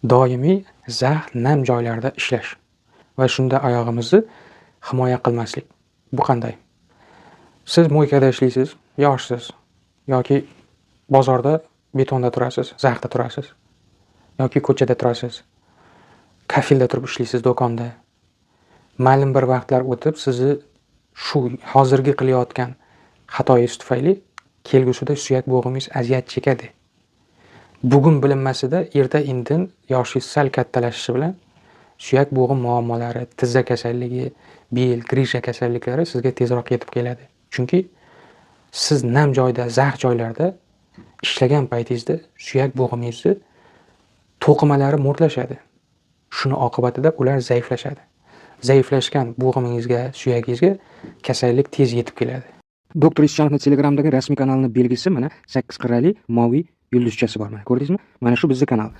Doimiy zax, nam joylarda ishlash va shunda oyog'imizni himoya qilmaslik. Bu qanday? Siz mo'ykada ishlaysiz, yoshsiz yoki bozorda betonda turasiz, zaxda turasiz yoki ko'chada turasiz, kafilda turib ishlaysiz, do'konda. Ma'lum bir vaqtlar o'tib, sizni shu hozirgi qilayotgan xatoyingiz tufayli kelgusida suyak bo'g'ingiz aziyat chekadi. Bugun bilinmasida erta-indin yoshingiz sal kattalashishi bilan suyak bo'g'in muammolari, tizza kasalligi, bel, grisha kasalliklari sizga tezroq yetib keladi. Chunki siz nam joyda, zax joylarda ishlagan paytingizda suyak bo'g'ingizni to'qimalari mo'rtlashadi. Shuni oqibatida ular zaiflashadi. Zaiflashgan bo'g'imingizga, suyagingizga kasallik tez yetib keladi. Doktor Ishchanov Telegramdagi rasmiy kanalining belgisi mana 8 qirrali moviy yulduzchasi bor. Mana ko'rdingizmi? Mana shu bizning kanal.